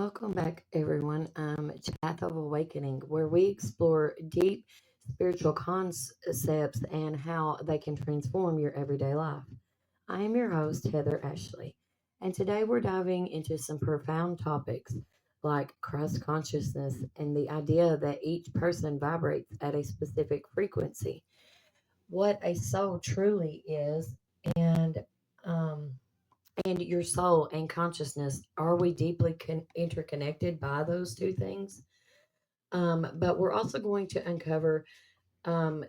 Welcome back, everyone, to Path of Awakening, where we explore deep spiritual concepts and how they can transform your everyday life. I am your host, Heather Ashley, and today we're diving into some profound topics like Christ consciousness and the idea that each person vibrates at a specific frequency, what a soul truly is, and um, and your soul and consciousness, are we deeply interconnected by those two things? But we're also going to uncover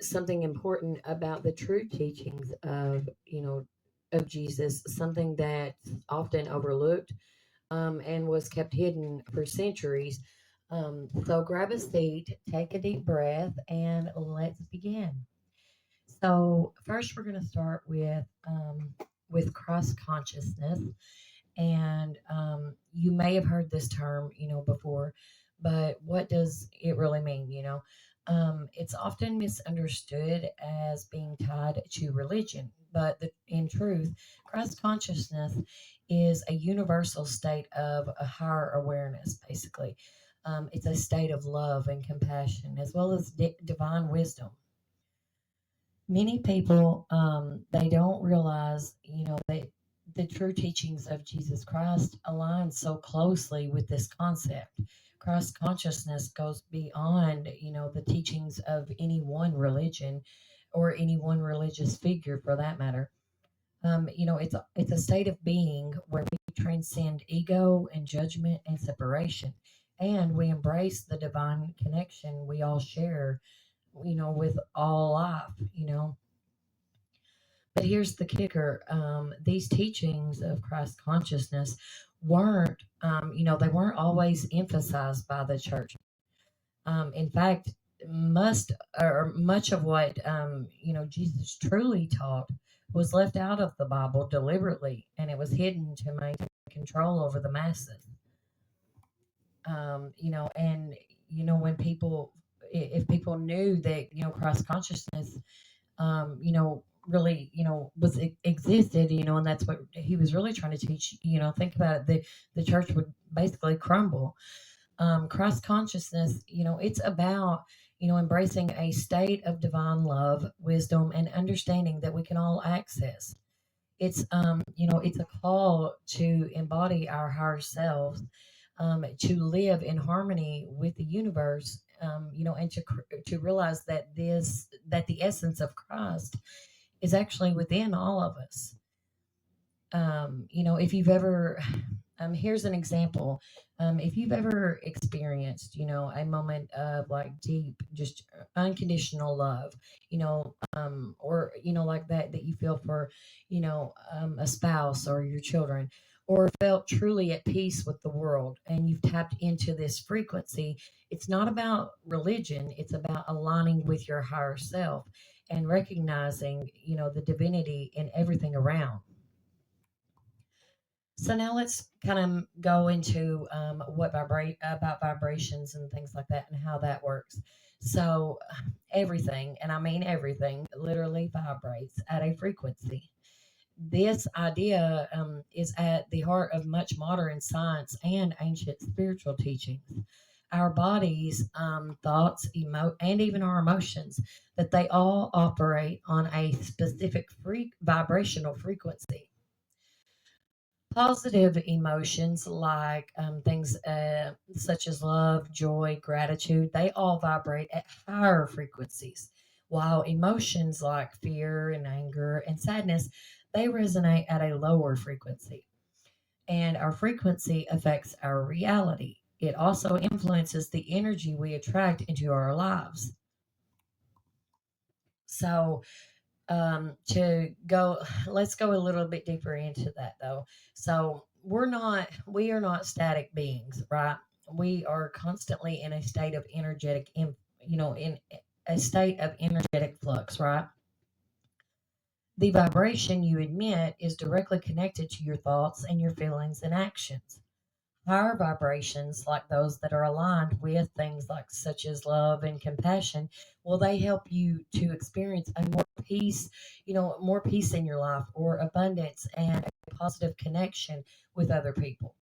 something important about the true teachings of Jesus, something that's often overlooked and was kept hidden for centuries. So grab a seat, take a deep breath, and let's begin. So first, we're going to start with cross consciousness, and you may have heard this term, before, but what does it really mean? It's often misunderstood as being tied to religion, but in truth, Christ consciousness is a universal state of a higher awareness, basically. It's a state of love and compassion, as well as divine wisdom. Many people, they don't realize, that the true teachings of Jesus Christ align so closely with this concept. Christ consciousness goes beyond, the teachings of any one religion or any one religious figure, for that matter. It's a state of being where we transcend ego and judgment and separation, and we embrace the divine connection we all share, with all life. But here's the kicker: these teachings of Christ consciousness they weren't always emphasized by the church. In fact, much of what Jesus truly taught was left out of the Bible deliberately, and it was hidden to maintain control over the masses. And when if people knew that Christ consciousness really, existed, and that's what he was really trying to teach. Think about it, the church would basically crumble. Christ consciousness, it's about, embracing a state of divine love, wisdom, and understanding that we can all access. It's a call to embody our higher selves, to live in harmony with the universe, and to realize that the essence of Christ is actually within all of us. If you've ever, here's an example. If you've ever experienced, a moment of like deep, just unconditional love, or, like that you feel for, a spouse or your children, or felt truly at peace with the world, and you've tapped into this frequency, it's not about religion, it's about aligning with your higher self and recognizing, the divinity in everything around. So now let's kind of go into what vibrate about vibrations and things like that and how that works. So everything, and I mean everything, literally vibrates at a frequency. This idea is at the heart of much modern science and ancient spiritual teachings. Our bodies, thoughts, and even our emotions, that they all operate on a specific vibrational frequency. Positive emotions like things such as love, joy, gratitude, they all vibrate at higher frequencies, while emotions like fear and anger and sadness, they resonate at a lower frequency. And our frequency affects our reality. It also influences the energy we attract into our lives. So, to go let's go a little bit deeper into that, though. So we are not static beings, right? We are constantly in a state of in a state of energetic flux, right? The vibration you emit is directly connected to your thoughts and your feelings and actions. Higher vibrations, like those that are aligned with things like such as love and compassion, will they help you to experience a more peace in your life, or abundance and a positive connection with other people.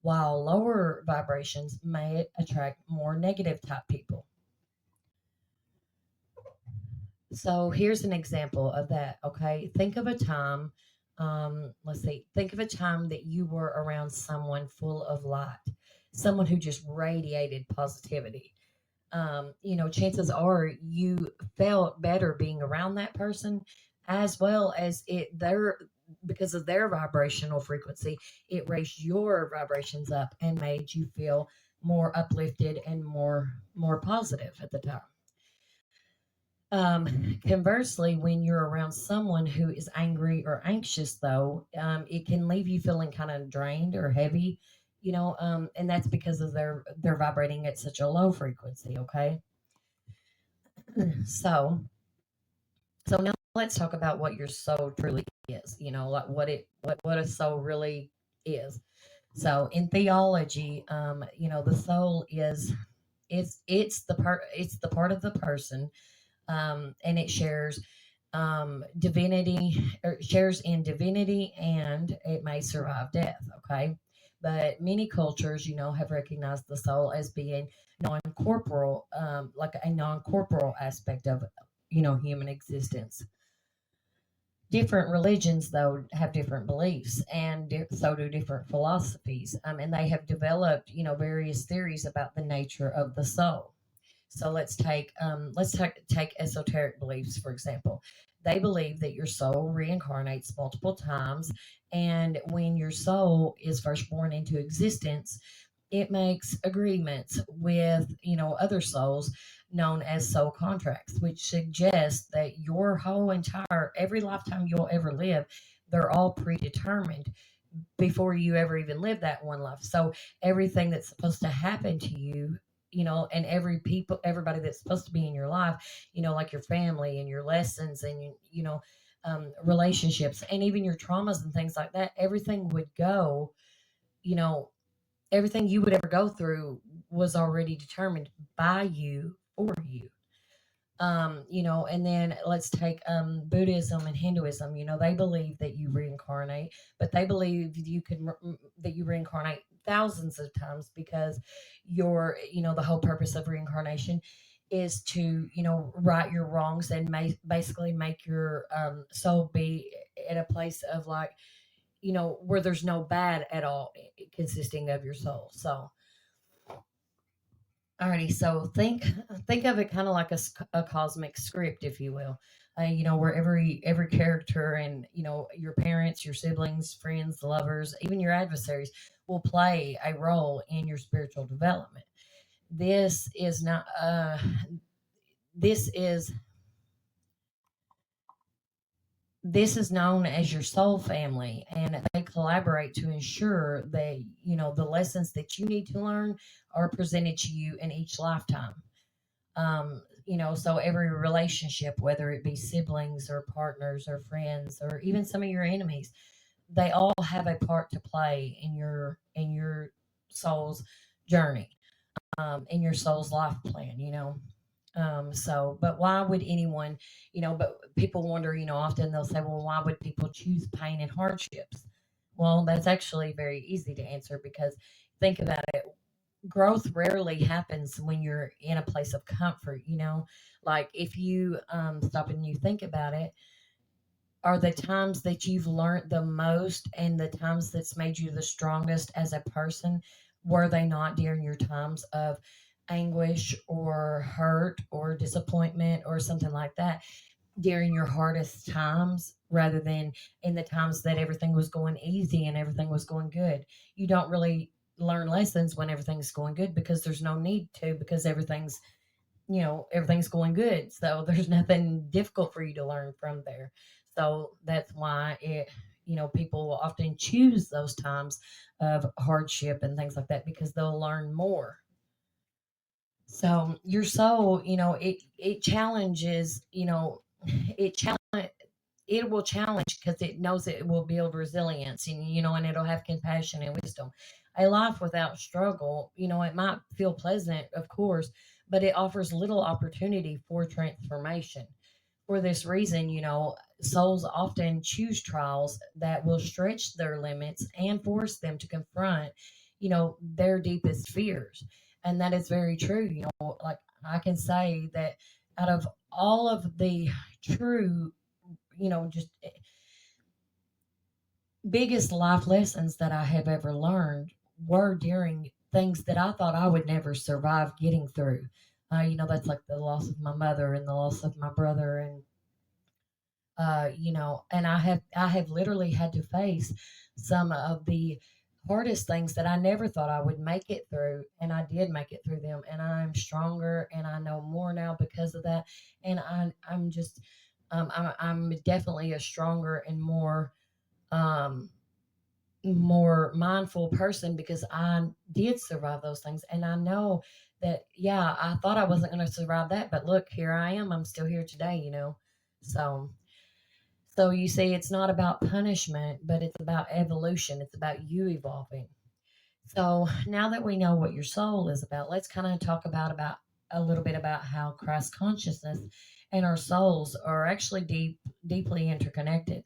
while lower vibrations may attract more negative type people. So here's an example of that. Okay. Think of a time, let's see, think of a time that you were around someone full of light, someone who just radiated positivity. Chances are you felt better being around that person, as well as their, because of their vibrational frequency, it raised your vibrations up and made you feel more uplifted and more positive at the time. Conversely, when you're around someone who is angry or anxious, though, it can leave you feeling kind of drained or heavy, and that's because of they're vibrating at such a low frequency. Okay, so now let's talk about what your soul truly is. Like what a soul really is. So in theology, the soul is it's the part of the person, and it shares divinity, or shares in divinity, and it may survive death. Okay, but many cultures, have recognized the soul as being non-corporal, like a non-corporal aspect of human existence. Different religions, though, have different beliefs, and so do different philosophies, and they have developed various theories about the nature of the soul. So let's take esoteric beliefs, for example. They believe that your soul reincarnates multiple times, and when your soul is first born into existence, it makes agreements with other souls, known as soul contracts, which suggests that your whole entire every lifetime you'll ever live, they're all predetermined before you ever even live that one life. So everything that's supposed to happen to you, and everybody that's supposed to be in your life, like your family and your lessons and relationships, and even your traumas and things like that, everything would go, you know, everything you would ever go through was already determined by you for you. And then let's take Buddhism and Hinduism. They believe that you reincarnate, but they believe that you reincarnate thousands of times, because the whole purpose of reincarnation is to right your wrongs and basically make your soul be at a place of, like, where there's no bad at all, consisting of your soul. So alrighty, so think of it kind of like a cosmic script, if you will. Where every character, and your parents, your siblings, friends, lovers, even your adversaries, will play a role in your spiritual development. This is not. This is this is known as your soul family, and they collaborate to ensure that the lessons that you need to learn are presented to you in each lifetime. So every relationship, whether it be siblings or partners or friends or even some of your enemies, they all have a part to play in your soul's journey, in your soul's life plan. But why would anyone, but people wonder, often they'll say, well, why would people choose pain and hardships? Well, that's actually very easy to answer, because think about it. Growth rarely happens when you're in a place of comfort. Like, if you stop and you think about it, are the times that you've learned the most and the times that's made you the strongest as a person, were they not during your times of anguish or hurt or disappointment or something like that, during your hardest times, rather than in the times that everything was going easy and everything was going good? You don't really learn lessons when everything's going good, because there's no need to, because everything's going good, so there's nothing difficult for you to learn from there. So that's why people will often choose those times of hardship and things like that, because they'll learn more. So your soul, it challenges, it challenge it will challenge, because it knows it will build resilience, and it'll have compassion and wisdom. A life without struggle, it might feel pleasant, of course, but it offers little opportunity for transformation. For this reason, souls often choose trials that will stretch their limits and force them to confront, their deepest fears. And that is very true. Like, I can say that out of all of the true, just biggest life lessons that I have ever learned were during things that I thought I would never survive getting through. That's like the loss of my mother and the loss of my brother, and and I have literally had to face some of the hardest things that I never thought I would make it through, and I did make it through them, and I'm stronger, and I know more now because of that, and I'm just I'm definitely a stronger and um, more mindful person because I did survive those things, and I know that, yeah, I thought I wasn't going to survive that, but look, here I am. I'm still here today. So you see, it's not about punishment, but it's about evolution. It's about you evolving. So now that we know what your soul is about, let's kind of talk about a little bit about how Christ consciousness and our souls are actually deeply interconnected.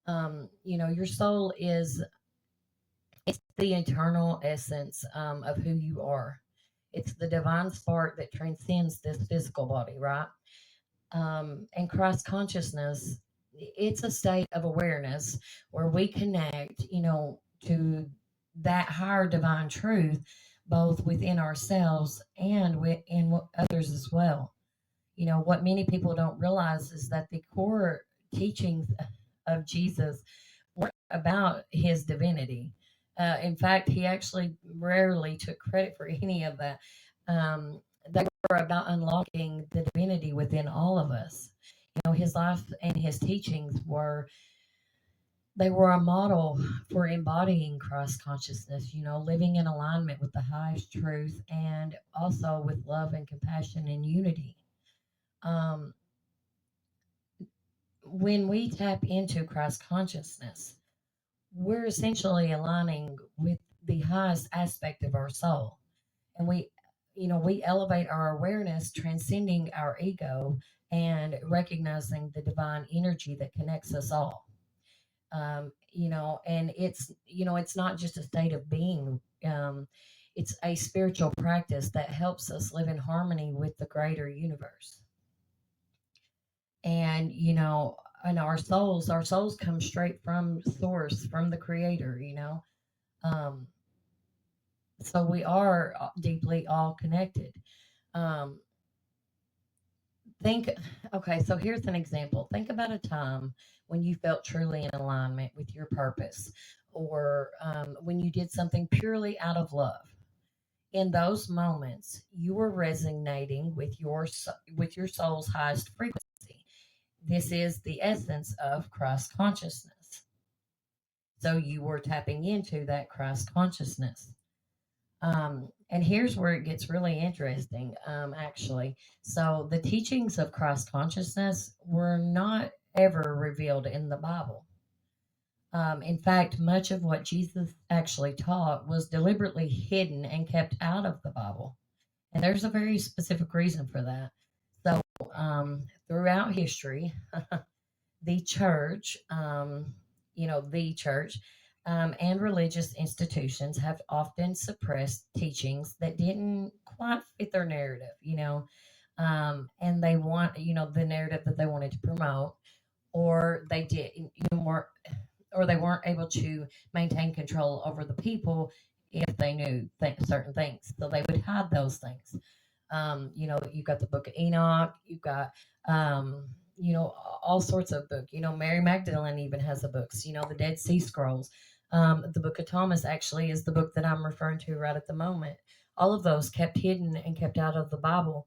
Your soul is it's the eternal essence of who you are. It's the divine spark that transcends this physical body, right? And Christ consciousness, it's a state of awareness where we connect, to that higher divine truth, both within ourselves and within others as well. What many people don't realize is that the core teachings of Jesus weren't about his divinity. In fact, he actually rarely took credit for any of that. They were about unlocking the divinity within all of us. His life and his teachings were a model for embodying Christ consciousness, living in alignment with the highest truth and also with love and compassion and unity. Um, when we tap into Christ consciousness, we're essentially aligning with the highest aspect of our soul. And we elevate our awareness, transcending our ego and recognizing the divine energy that connects us all. And it's not just a state of being. It's a spiritual practice that helps us live in harmony with the greater universe. And our souls come straight from source, from the creator. um so we are deeply all connected. um think Okay, so here's an example. Think about a time when you felt truly in alignment with your purpose, or when you did something purely out of love. In those moments, you were resonating with your soul's highest frequency. This is the essence of Christ consciousness. So you were tapping into that Christ consciousness. And here's where it gets really interesting, actually. So the teachings of Christ consciousness were not ever revealed in the Bible. In fact, much of what Jesus actually taught was deliberately hidden and kept out of the Bible. And there's a very specific reason for that. So, throughout history, the church, the church and religious institutions have often suppressed teachings that didn't quite fit their narrative, and they want, the narrative that they wanted to promote, or they did, more, or they weren't able to maintain control over the people if they knew certain things. So they would hide those things. You've got the Book of Enoch, you've got, all sorts of books. Mary Magdalene even has the books, the Dead Sea Scrolls. The Book of Thomas actually is the book that I'm referring to right at the moment. All of those kept hidden and kept out of the Bible.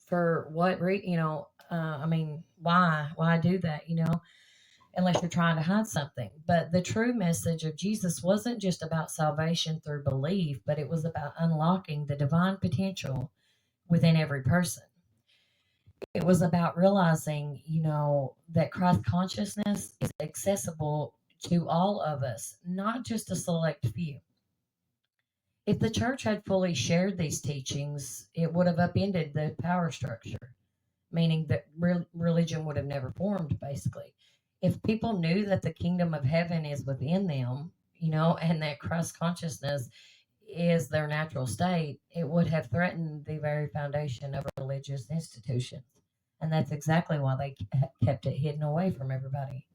For what I mean, why do that, unless you're trying to hide something. But the true message of Jesus wasn't just about salvation through belief, but it was about unlocking the divine potential within every person. It was about realizing, that Christ consciousness is accessible to all of us, not just a select few. If the church had fully shared these teachings, it would have upended the power structure, meaning that religion would have never formed, basically. If people knew that the kingdom of heaven is within them, and that Christ consciousness is their natural state, it would have threatened the very foundation of religious institutions. And that's exactly why they kept it hidden away from everybody.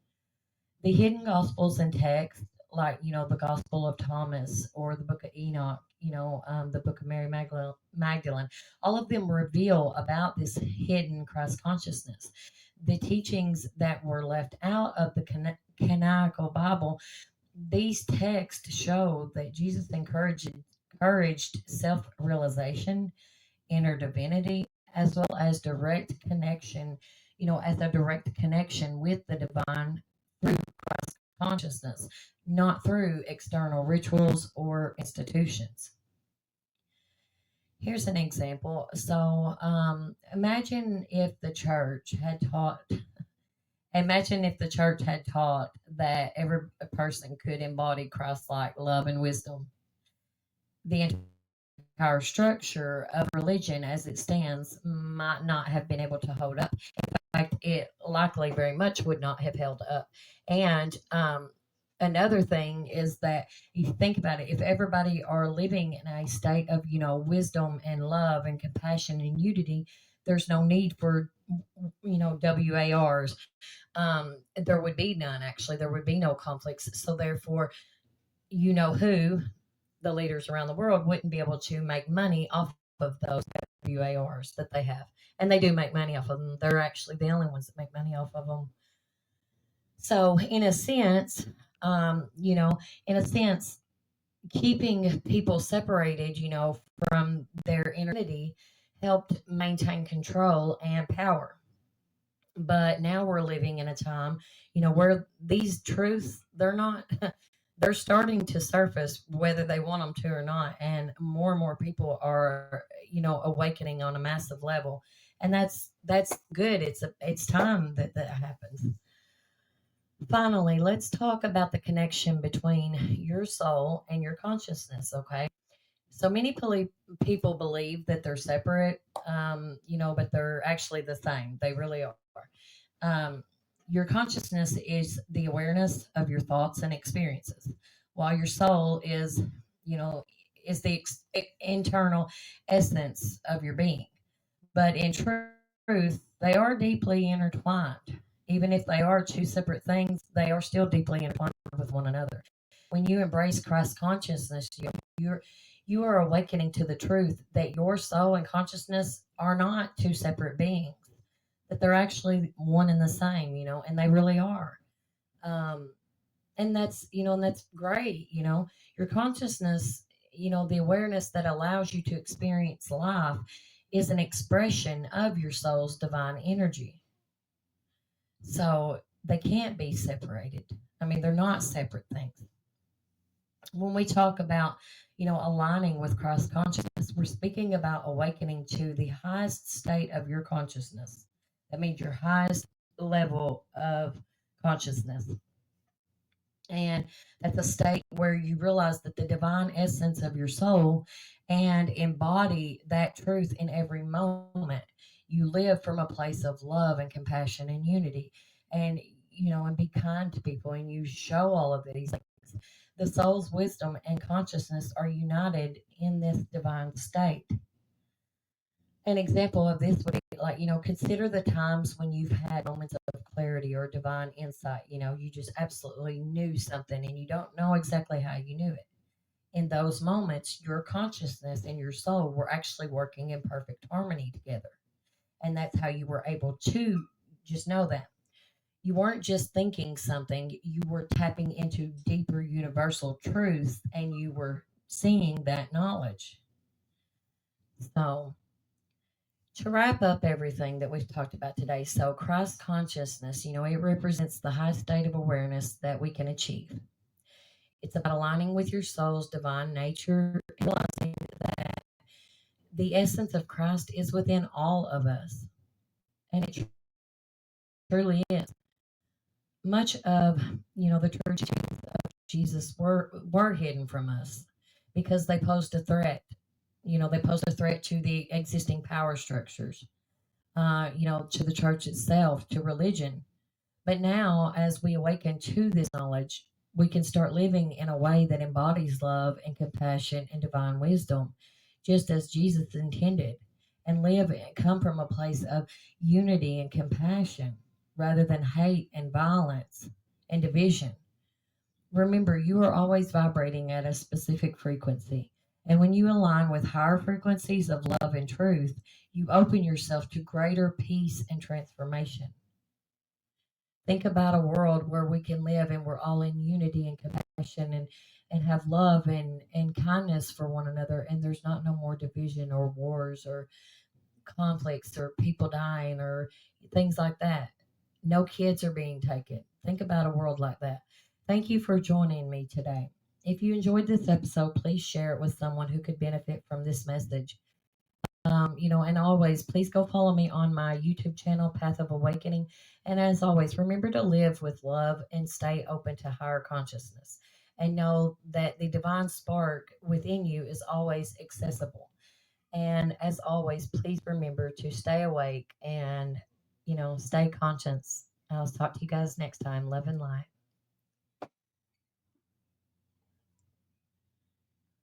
The hidden gospels and texts, like, the Gospel of Thomas or the Book of Enoch, the Book of Mary Magdalene, all of them reveal about this hidden Christ consciousness. The teachings that were left out of the canonical Bible, these texts show that Jesus encouraged self realization, inner divinity, as well as direct connection, as a direct connection with the divine through Christ consciousness, not through external rituals or institutions. Here's an example. So, imagine if the church had taught. Imagine if the church had taught that every person could embody Christ-like love and wisdom. The entire structure of religion as it stands might not have been able to hold up. In fact, it likely very much would not have held up. And another thing is that if you think about it, if everybody are living in a state of, wisdom and love and compassion and unity, there's no need for, WARs. There would be none, actually. There would be no conflicts. So therefore, who, the leaders around the world, wouldn't be able to make money off of those WARs that they have. And they do make money off of them. They're actually the only ones that make money off of them. So in a sense, keeping people separated, from their identity helped maintain control and power. But now we're living in a time, where these truths, they're starting to surface whether they want them to or not. And more people are, awakening on a massive level. And that's good. It's time that happens. Finally, let's talk about the connection between your soul and your consciousness, okay? So many people believe that they're separate, but they're actually the same. They really are. Your consciousness is the awareness of your thoughts and experiences, while your soul is the internal essence of your being. But in truth, they are deeply intertwined. Even if they are two separate things, they are still deeply intertwined with one another. When you embrace Christ consciousness, you are awakening to the truth that your soul and consciousness are not two separate beings, that they're actually one and the same, and they really are. Um, and that's great. Your consciousness, the awareness that allows you to experience life is an expression of your soul's divine energy. So they can't be separated. I mean, they're not separate things. When we talk about, aligning with Christ consciousness, we're speaking about awakening to the highest state of your consciousness. That means your highest level of consciousness. And that's a state where you realize that the divine essence of your soul and embody that truth in every moment. You live from a place of love and compassion and unity, and and be kind to people, and you show all of these things. The soul's wisdom and consciousness are united in this divine state. An example of this would be like, consider the times when you've had moments of clarity or divine insight. You just absolutely knew something and you don't know exactly how you knew it. In those moments, your consciousness and your soul were actually working in perfect harmony together. And that's how you were able to just know that. You weren't just thinking something, you were tapping into deeper universal truths and you were seeing that knowledge. So, to wrap up everything that we've talked about today, so Christ consciousness, it represents the high state of awareness that we can achieve. It's about aligning with your soul's divine nature, realizing that the essence of Christ is within all of us. And it truly is. Much of, the true teachings of Jesus were hidden from us because they posed a threat. They posed a threat to the existing power structures, to the church itself, to religion. But now, as we awaken to this knowledge, we can start living in a way that embodies love and compassion and divine wisdom, just as Jesus intended, and live and come from a place of unity and compassion rather than hate and violence and division. Remember, you are always vibrating at a specific frequency. And when you align with higher frequencies of love and truth, you open yourself to greater peace and transformation. Think about a world where we can live and we're all in unity and compassion and have love and kindness for one another, and there's not no more division or wars or conflicts or people dying or things like that. No kids are being taken. Think about a world like that. Thank you for joining me today. If you enjoyed this episode, please share it with someone who could benefit from this message. And always, please go follow me on my YouTube channel, Path of Awakening. And as always, remember to live with love and stay open to higher consciousness. And know that the divine spark within you is always accessible. And as always, please remember to stay awake and, stay conscious. I'll talk to you guys next time. Love and light.